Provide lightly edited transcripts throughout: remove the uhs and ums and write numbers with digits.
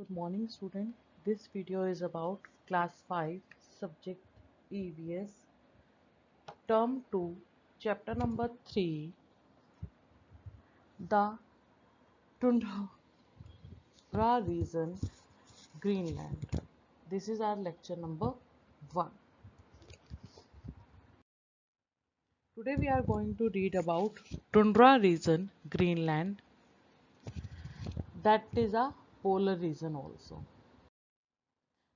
Good morning student. This video is about class 5 subject EVS term 2 chapter number 3 the Tundra region Greenland. This is our lecture number 1. Today we are going to read about Tundra region Greenland, that is a polar region also.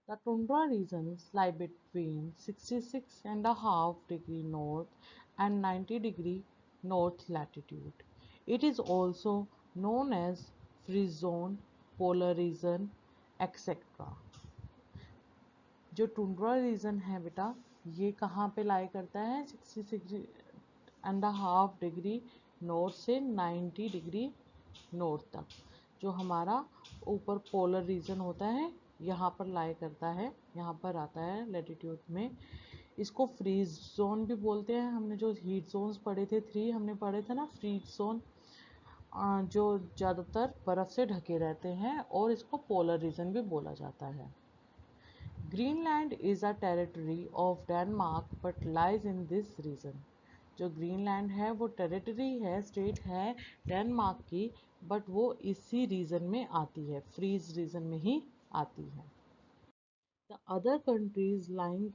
The tundra regions lie between 66.5 degree north and 90 degree north latitude. It is also known as free zone, polar region, etc. जो tundra region है बेटा, ये कहाँ पे लाई करता है? 66.5 degree north से 90 degree north तक, जो हमारा ऊपर पोलर रीजन होता है यहाँ पर लाई करता है, यहाँ पर आता है लैटिट्यूड में। इसको फ्रीज जोन भी बोलते हैं। हमने जो हीट जोन्स पढ़े थे 3 हमने पढ़े थे ना, फ्रीज जोन जो ज़्यादातर बर्फ़ से ढके रहते हैं, और इसको पोलर रीजन भी बोला जाता है। Greenland is a territory of Denmark but lies in this region. जो ग्रीनलैंड है वो टेरिटरी है, स्टेट है डेनमार्क की, बट वो इसी रीजन में आती है, फ्रीज रीजन में ही आती है। The other countries lying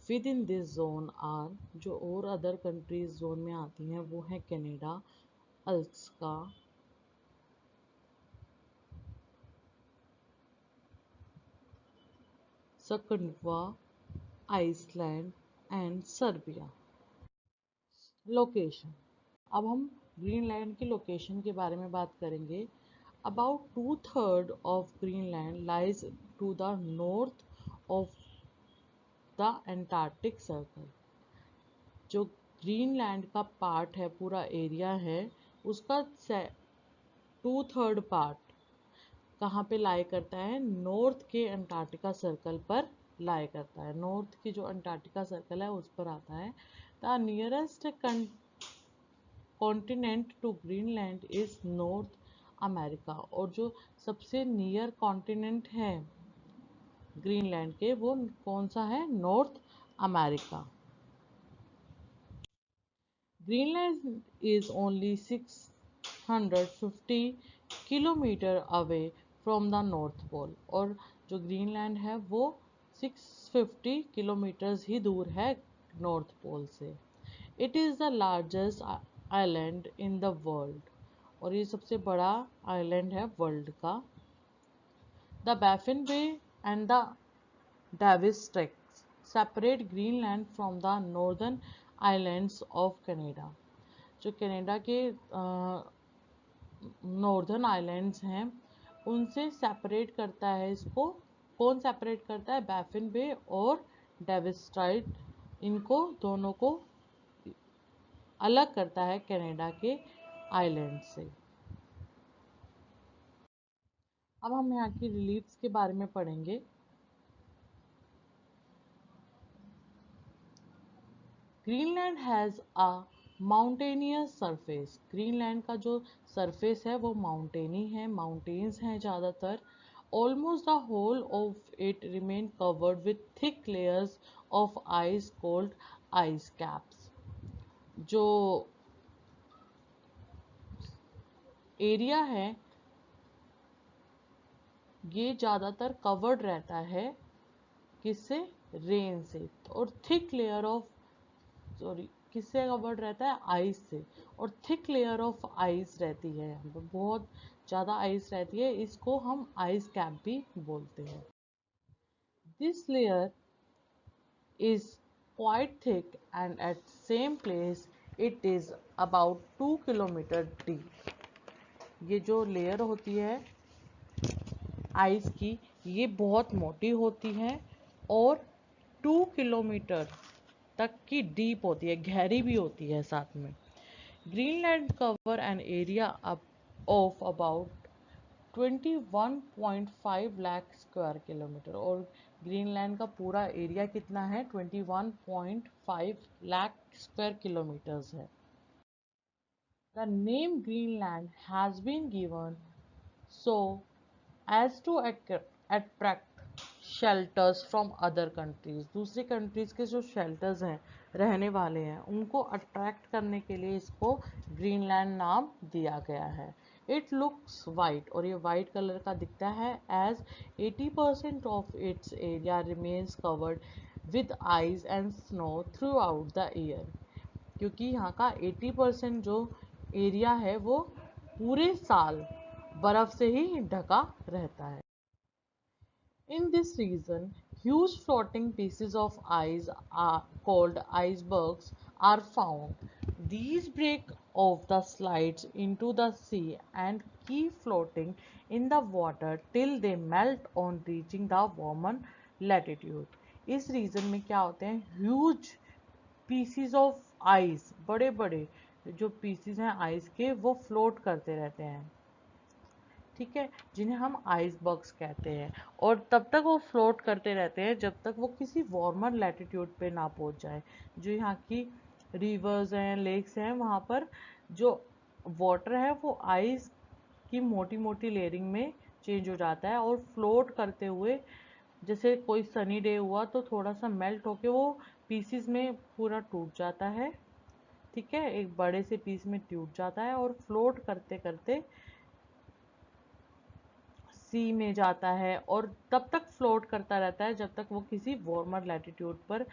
within this zone are, जो और अदर कंट्रीज जोन में आती हैं वो है कनाडा, अलास्का, सकंडवा, आइसलैंड एंड सर्बिया। लोकेशन, अब हम ग्रीनलैंड की लोकेशन के बारे में बात करेंगे। About 2/3 of Greenland lies to the north of the Antarctic circle. जो ग्रीनलैंड का पार्ट है, पूरा एरिया है, उसका 2/3 पार्ट कहाँ पे लाई करता है? नॉर्थ के अंटार्कटिका सर्कल पर लाई करता है। नॉर्थ की जो अंटार्कटिका सर्कल है उस पर आता है। The nearest continent to Greenland is North America, और जो सबसे नियर कॉन्टिनेंट है ग्रीनलैंड के वो कौन सा है? North America. Greenland is only 650 kilometre away from the north pole, और जो ग्रीनलैंड है वो 650 किलोमीटर्स ही दूर है नॉर्थ पोल से। It is the largest island in the world, और ये सबसे बड़ा आइलैंड है वर्ल्ड का। The Baffin Bay and the Davis Straits separate Greenland from the northern islands of Canada. जो कनाडा के नॉर्दर्न आइलैंड्स हैं उनसे सेपरेट करता है इसको। कौन सेपरेट करता है? बैफिन बे और डेविस स्ट्रेट, इनको दोनों को अलग करता है कनाडा के आइलैंड से। अब हम यहाँ की रिलीफ्स के बारे में पढ़ेंगे। Greenland has a mountainous surface. Greenland का जो सरफेस है वो माउंटेनी है, माउंटेन्स हैं ज़्यादातर। Almost the whole of it remain covered with thick layers of ice called ice caps. जो एरिया है ये ज़्यादातर कवर्ड रहता है किससे? रेन से, और थिक लेयर ऑफ किससे कवर्ड रहता है? आइस से, और थिक लेयर ऑफ आइस रहती है, यहाँ पर बहुत ज़्यादा आइस रहती है, इसको हम आइस कैप भी बोलते हैं। This layer is quite thick and at same place it is about 2 kilometres deep. ये जो लेयर होती है आइस की ये बहुत मोटी होती है और 2 किलोमीटर तक की डीप होती है, गहरी भी होती है साथ में। Greenland cover an area of about 21.5 lakh square kilometre, और ग्रीनलैंड का पूरा एरिया कितना है? 21.5 लाख स्क्वायर किलोमीटर्स है। The name Greenland has been given so as to attract shelters from other countries, दूसरी कंट्रीज के जो शेल्टर्स हैं, रहने वाले हैं, उनको अट्रैक्ट करने के लिए इसको ग्रीनलैंड नाम दिया गया है। इट लुक्स वाइट, और ये वाइट कलर का दिखता है, as 80% of its area remains covered with ice and snow throughout the year, क्योंकि यहाँ का 80% जो एरिया है वो पूरे साल बर्फ से ही ढका रहता है। In this region, huge floating pieces of ice called icebergs are found. These break off the slides into the sea and keep floating in the water till they melt on reaching the warmer latitude. इस reason में क्या होते हैं, huge PCs of ice, बड़े बड़े जो PCs हैं ice के, वो फ्लोट करते रहते हैं, ठीक है, जिन्हें हम आइसबर्ग्स कहते हैं। और तब तक वो फ्लोट करते रहते हैं जब तक वो किसी वार्मर लैटिट्यूड पे ना पहुंच जाए। जो यहाँ की रिवर्स हैं, लेक्स हैं, वहाँ पर जो वाटर है वो आइस की मोटी मोटी लेयरिंग में चेंज हो जाता है और फ्लोट करते हुए, जैसे कोई सनी डे हुआ तो थोड़ा सा मेल्ट होके वो पीसीज में पूरा टूट जाता है, ठीक है, एक बड़े से पीस में टूट जाता है और फ्लोट करते करते सी में जाता है, और तब तक फ्लोट करता रहता है जब तक वो किसी वार्मर लैटिट्यूड पर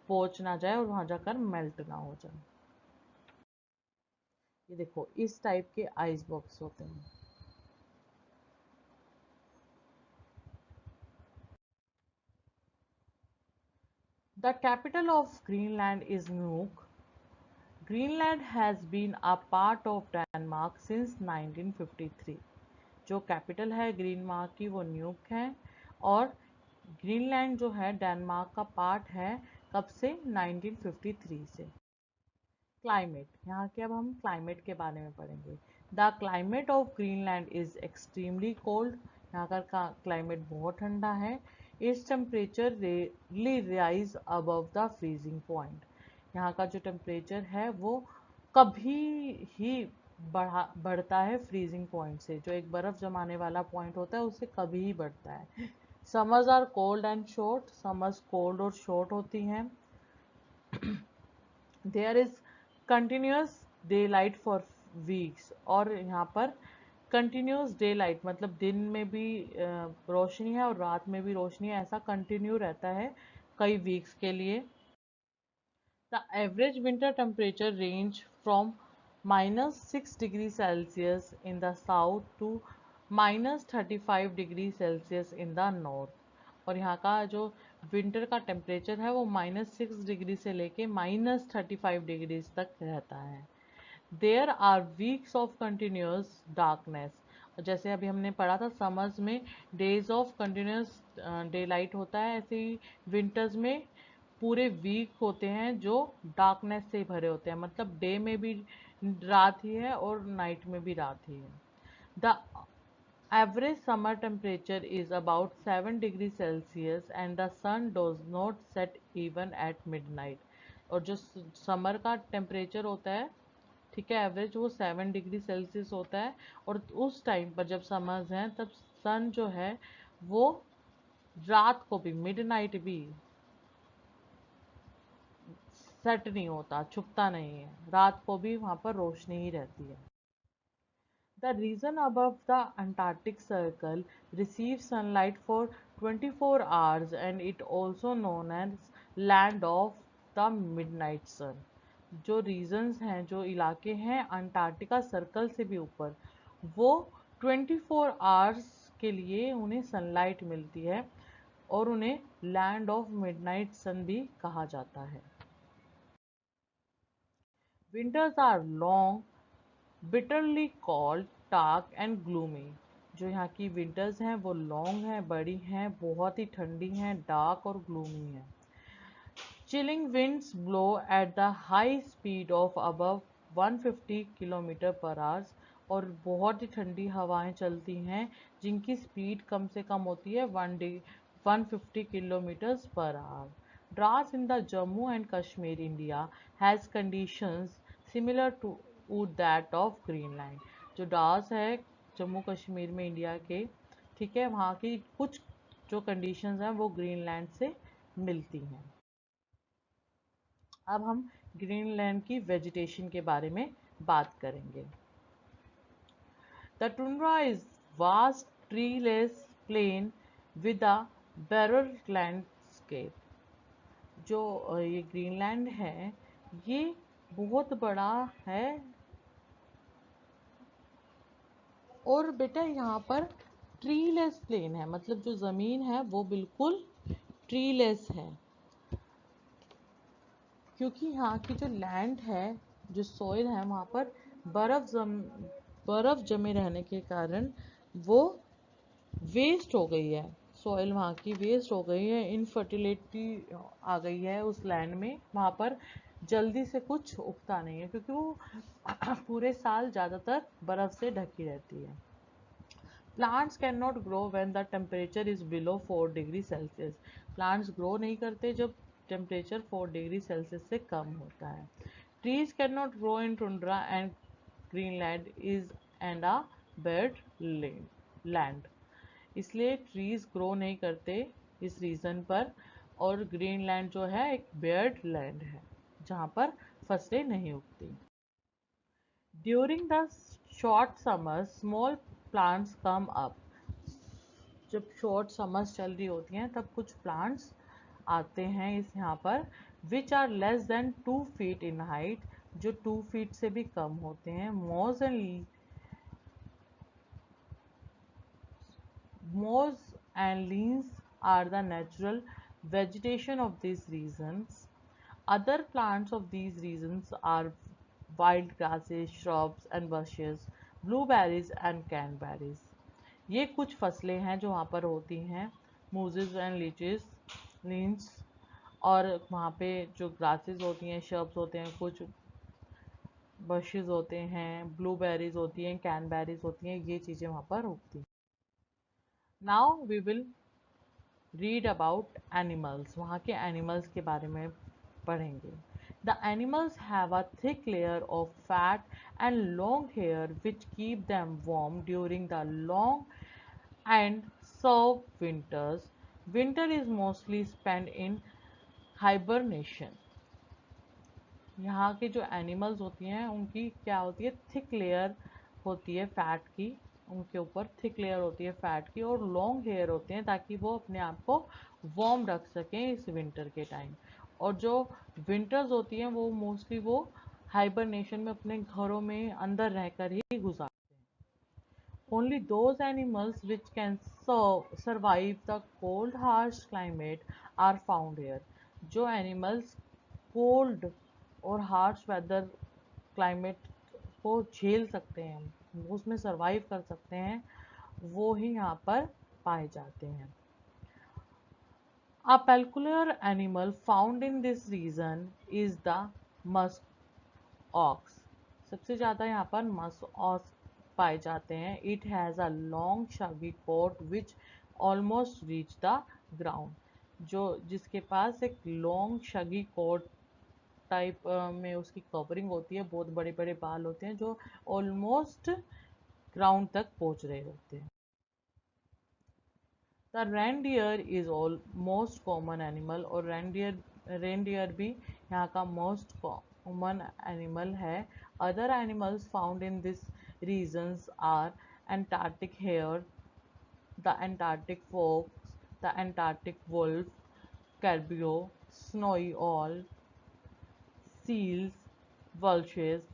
पहुंच ना जाए और वहां जाकर मेल्ट ना हो जाए। ये देखो इस टाइप के आइस बॉक्स होते हैं। The capital of Greenland is Nuuk. Greenland has been a part of Denmark since 1953। जो कैपिटल है ग्रीनमार्क की वो न्यूक है, और ग्रीनलैंड जो है डेनमार्क का पार्ट है, कब से, 1953 से। क्लाइमेट, यहाँ के अब हम क्लाइमेट के बारे में पढ़ेंगे। The climate of Greenland is extremely cold. यहाँ का क्लाइमेट बहुत ठंडा है। Its temperature rarely rise above the freezing point. यहाँ का जो टेम्परेचर है वो कभी ही बढ़ता है फ्रीजिंग पॉइंट से, जो एक बर्फ जमाने वाला पॉइंट होता है उससे कभी ही बढ़ता है। Summers are cold and short, summers cold और शॉर्ट होती हैं। There is continuous daylight for weeks, और यहाँ पर कंटिन्यूस डे लाइट मतलब दिन में भी रोशनी है और रात में भी रोशनी है, ऐसा कंटिन्यू रहता है कई वीक्स के लिए। The average winter temperature range from -6 degree Celsius in the south to -35 degree Celsius in the north. और यहाँ का जो विंटर का टेम्परेचर है वो -6 डिग्री से लेके -35 डिग्री तक रहता है। There are weeks of continuous darkness, जैसे अभी हमने पढ़ा था समर्स में days of continuous daylight होता है, ऐसे ही विंटर्स में पूरे वीक होते हैं जो डार्कनेस से भरे होते हैं, मतलब डे में भी रात ही है और नाइट में भी रात ही है। The average summer temperature is about 7 degree Celsius and the sun does not set even at midnight। और जो समर का टेम्परेचर होता है, ठीक है, एवरेज वो 7 डिग्री सेल्सियस होता है, और उस टाइम पर जब समर्स हैं तब सन जो है वो रात को भी, मिडनाइट भी सेट नहीं होता, छुपता नहीं है, रात को भी वहाँ पर रोशनी ही रहती है। The region above the Antarctic Circle receives sunlight for 24 hours and it also known as land of the midnight sun। जो रीजन्स हैं, जो इलाके हैं अंटार्कटिका सर्कल से भी ऊपर, वो 24 आवर्स के लिए उन्हें सनलाइट मिलती है और उन्हें लैंड ऑफ मिडनाइट सन भी कहा जाता है। Winters are long, bitterly cold, dark and gloomy. जो यहाँ की विंटर्स हैं वो लॉन्ग हैं, बड़ी हैं, बहुत ही ठंडी हैं, डार्क और ग्लूमी हैं। Chilling winds blow at the high speed of above 150 kilometre पर आवर्स, और बहुत ही ठंडी हवाएं चलती हैं जिनकी स्पीड कम से कम होती है 150 kilometres per hour. Droughts in the Jammu and Kashmir, India has conditions similar to that of Greenland। जो ड्रास है जम्मू कश्मीर में इंडिया के, ठीक है, वहाँ की कुछ जो कंडीशंस हैं वो ग्रीनलैंड से मिलती हैं। अब हम ग्रीनलैंड की वेजिटेशन के बारे में बात करेंगे। The tundra is vast treeless plain with a barren landscape। जो ये ग्रीनलैंड है ये बहुत बड़ा है और बेटा यहाँ पर ट्रीलेस प्लेन है, मतलब जो ज़मीन है वो बिल्कुल ट्रीलेस है, क्योंकि यहाँ की जो लैंड है, जो सॉइल है, वहाँ पर बर्फ़ जमे रहने के कारण वो वेस्ट हो गई है। सॉइल वहाँ की वेस्ट हो गई है, इनफर्टिलिटी आ गई है उस लैंड में। वहाँ पर जल्दी से कुछ उगता नहीं है क्योंकि वो पूरे साल ज़्यादातर बर्फ़ से ढकी रहती है। Plants can not grow when the temperature is below 4 degree Celsius. Plants grow नहीं करते जब टेम्परेचर 4 डिग्री सेल्सियस से कम होता है। Trees can not grow in tundra and Greenland is and a bed land. इसलिए ट्रीज ग्रो नहीं करते इस रीज़न पर, और ग्रीनलैंड जो है एक बेयर्ड लैंड है जहाँ पर फसलें नहीं उगती। During the short summers small plants come up. जब शॉर्ट समर्स चल रही होती हैं तब कुछ प्लांट्स आते हैं इस यहाँ पर, which are less than 2 feet in height, जो 2 फीट से भी कम होते हैं। Moss and liens are the natural vegetation of these regions. Other plants of these regions are wild grasses, shrubs and bushes, blueberries and canberries. ये कुछ फसलें हैं जो वहाँ पर होती हैं, मूजेस एंड लीचेस, लीन्स, और वहाँ पे जो ग्रासेस होती हैं, शर्ब्स होते हैं, कुछ बशेस होते हैं, ब्लूबेरीज होती हैं, कैनबेरीज होती हैं, ये चीज़ें वहाँ पर उगती हैं। Now we will read about animals. वहाँ के एनिमल्स के बारे में पढ़ेंगे। The animals have a thick layer of fat and long hair which keep them warm during the long and severe winters. Winter is mostly spend in hibernation. यहाँ के जो animals होती हैं उनकी क्या होती है, थिक लेयर होती है फैट की, उनके ऊपर थिक लेयर होती है फैट की, और लॉन्ग हेयर होते हैं ताकि वो अपने आप को वार्म रख सकें इस विंटर के टाइम। और जो विंटर्स होती हैं वो मोस्टली वो हाइबरनेशन में अपने घरों में अंदर रहकर ही गुजारते हैं। Only those animals which can survive the cold harsh climate are found here. जो एनिमल्स कोल्ड और हार्श वेदर क्लाइमेट को झेल सकते हैं, उसमें सरवाइव कर सकते हैं, वो ही यहाँ पर पाए जाते हैं। A peculiar animal found in this region is the musk ox। सबसे ज़्यादा यहाँ पर musk ox पाए जाते हैं। It has a long shaggy coat which almost reach the ground। जो जिसके पास एक लॉन्ग शगी कोट टाइप में उसकी कवरिंग होती है, बहुत बड़े बड़े बाल होते हैं जो ऑलमोस्ट ग्राउंड तक पहुंच रहे होते हैं। The reindeer is almost common animal, और रेनडियर भी यहाँ का मोस्ट कॉमन एनिमल है। Other animals found in this regions are Antarctic hare, the Antarctic fox, the Antarctic wolf, caribou, snowy owl, seals, vultures,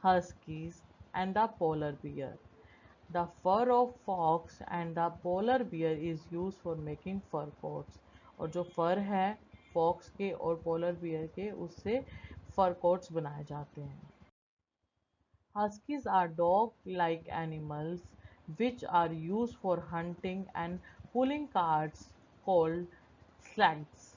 huskies, and the polar bear. The fur of fox and the polar bear is used for making fur coats। और जो फर है fox के और polar bear के, उससे फर quotes बनाए जाते हैं। Huskies are dog-like animals which are used for hunting and pulling carts called sledges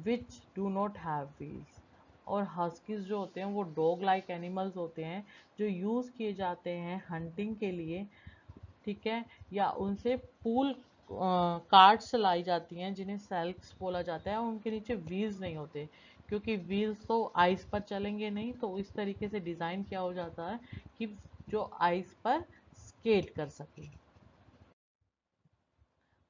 which do not have wheels। और हस्कीज जो होते हैं वो डॉग लाइक एनिमल्स होते हैं जो यूज़ किए जाते हैं हंटिंग के लिए, ठीक है, या उनसे पूल कार्ट्स चलाई जाती हैं जिन्हें सेल्क्स बोला जाता है, और उनके नीचे व्हील्स नहीं होते क्योंकि व्हील्स तो आइस पर चलेंगे नहीं, तो इस तरीके से डिज़ाइन किया हो जाता है कि जो आइस पर स्केट कर सके।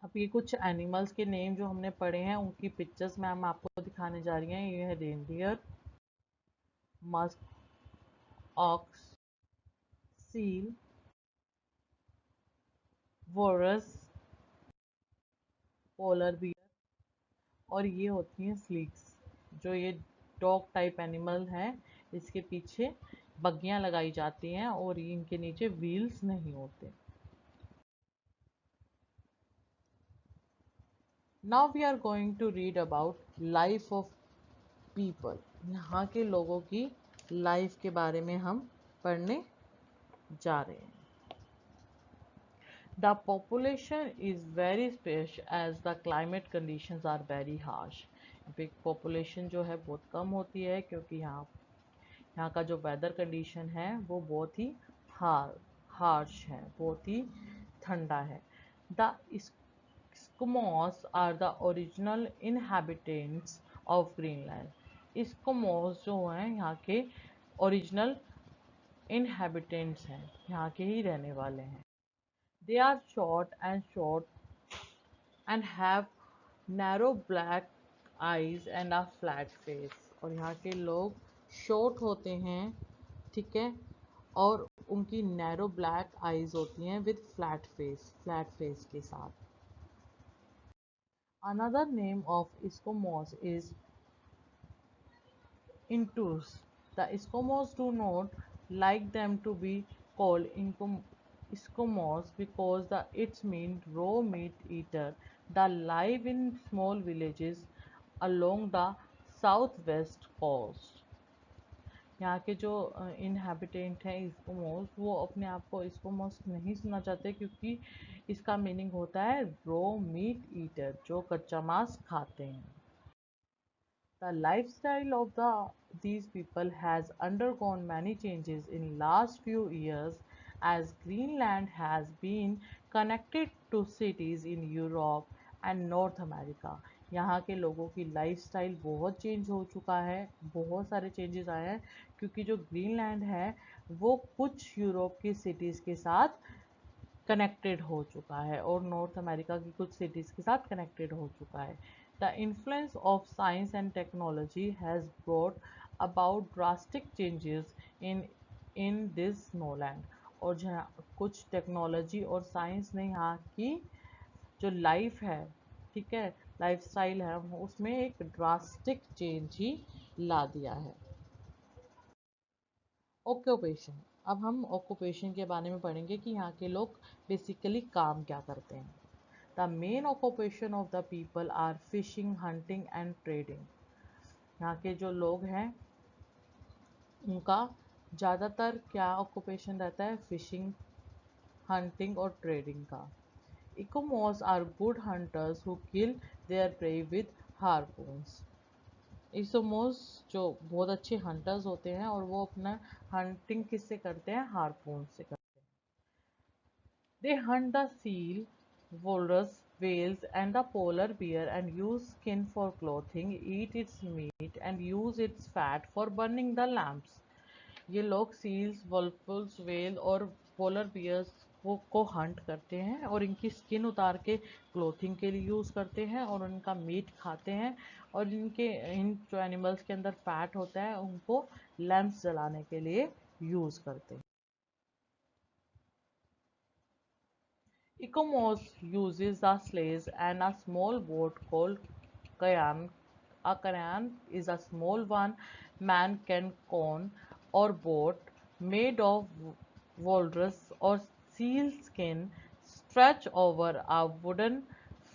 अब ये कुछ एनिमल्स के नेम जो हमने पढ़े हैं उनकी पिक्चर्स मैम आपको दिखाने जा रही हैं। ये है reindeer, musk, ox, seal, walrus, polar bear, और ये होती हैं स्लीक्स। जो ये डॉग टाइप एनिमल है, इसके पीछे बग्गियां लगाई जाती हैं और इनके नीचे व्हील्स नहीं होते। Now we are going to read about life of people. यहाँ के लोगों की लाइफ के बारे में हम पढ़ने जा रहे हैं। The population is very sparse as the climate conditions are very harsh. Population जो है बहुत कम होती है क्योंकि यहाँ का जो वेदर कंडीशन है वो बहुत ही हार्श है, बहुत ही ठंडा है। The Eskimos are the original inhabitants of Greenland. Eskimos जो हैं यहाँ के ओरिजिनल inhabitants हैं, यहाँ के ही रहने वाले हैं। They are short and have narrow black eyes and a flat face. और यहाँ के लोग शॉर्ट होते हैं, ठीक है, और उनकी नैरो ब्लैक आईज होती हैं विद फ्लैट फेस के साथ। Another name of Eskimos is Intus. The Eskimos do not like them to be called Eskimos because its mean raw meat eater. They live in small villages along the southwest coast. यहाँ के जो inhabitant हैं इस्कोमोस, वो अपने आप को इस्कोमोस नहीं सुनना चाहते क्योंकि इसका मीनिंग होता है रो मीट ईटर, जो कच्चा मांस खाते हैं। The lifestyle of these people has undergone many changes in last few years as Greenland has been connected to cities in Europe and North America. यहाँ के लोगों की लाइफस्टाइल बहुत चेंज हो चुका है, बहुत सारे चेंजेस आए हैं क्योंकि जो ग्रीनलैंड है वो कुछ यूरोप की सिटीज़ के साथ कनेक्टेड हो चुका है और नॉर्थ अमेरिका की कुछ सिटीज़ के साथ कनेक्टेड हो चुका है। The influence of science and technology has brought about drastic changes in this Snowland. और जहाँ कुछ टेक्नोलॉजी और साइंस ने यहाँ की जो लाइफ है, ठीक है, लाइफस्टाइल है, उसमें एक ड्रास्टिक चेंज ही ला दिया है। ऑक्यूपेशन। अब हम ऑक्यूपेशन के बारे में पढ़ेंगे कि यहाँ के लोग बेसिकली काम क्या करते हैं। The main occupation of the people are fishing, hunting and trading. यहाँ के जो लोग हैं उनका ज़्यादातर क्या ऑक्यूपेशन रहता है? फिशिंग, हंटिंग और ट्रेडिंग का। Eskimos are good hunters who kill their prey with harpoons. Eskimos जो बहुत अच्छे हंटर्स होते हैं और वो अपना हंटिंग किससे करते हैं? हार्पून से करते हैं। They hunt the seal, walrus, whales and the polar bear and use skin for clothing, eat its meat and use its fat for burning the lamps. ये लोग सील्स, वल्फल्स, वेल और पोलर बियर्स को Hunt करते हैं और इनकी skin उतार के क्लोथिंग के लिए यूज़ करते हैं और उनका मीट खाते हैं और इन जो एनिमल्स के अंदर फैट होता है उनको लैम्प्स जलाने के लिए यूज़ करते हैं। Ecomos uses a sledge and a small boat called kayak. A kayak is a small one man can canoe or boat made of walrus or seal skin stretched over a wooden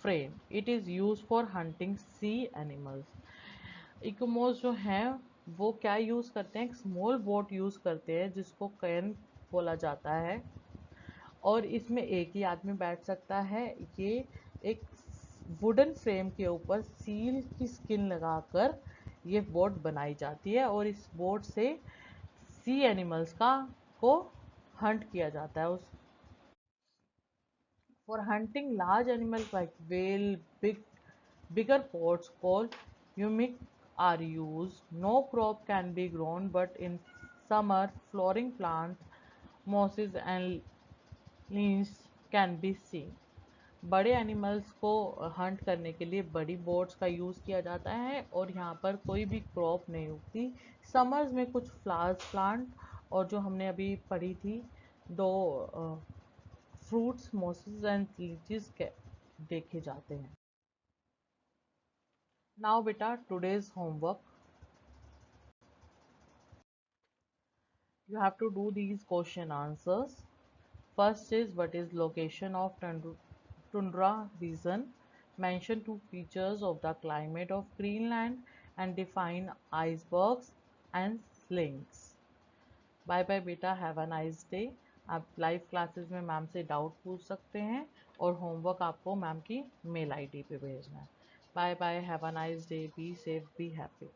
frame. It is used for hunting sea animals. इकोमोस जो हैं वो क्या use करते हैं? एक small boat use करते हैं जिसको कैन बोला जाता है और इसमें एक ही आदमी बैठ सकता है। ये एक वुडन फ्रेम के ऊपर सील की स्किन लगाकर ये बोट बनाई जाती है और इस बोट से सी एनिमल्स को हंट किया जाता है। उस for hunting large animals like well, bigger pots called hummock are used. No crop can be grown, but in summer, flowering plants, mosses, and lianes can be seen. बड़े animals को Hunt करने के लिए बड़ी बोट्स का use किया जाता है और यहाँ पर कोई भी क्रॉप नहीं उगती। समर्स में कुछ फ्लावर्स प्लांट और जो हमने अभी पढ़ी थी दो फ्रूट्स मोसेस एंड लीचीज देखे जाते हैं। नाउ बेटा today's homework, you have to do these question answers. First is what is location of tundra region. Mention two features of the climate of Greenland and define icebergs and slings. Bye bye बेटा, have a nice day. आप live classes में ma'am से doubt पूछ सकते हैं और homework आपको ma'am की मेल आईडी पे भेजना है। Bye bye, have a nice day, be safe, be happy.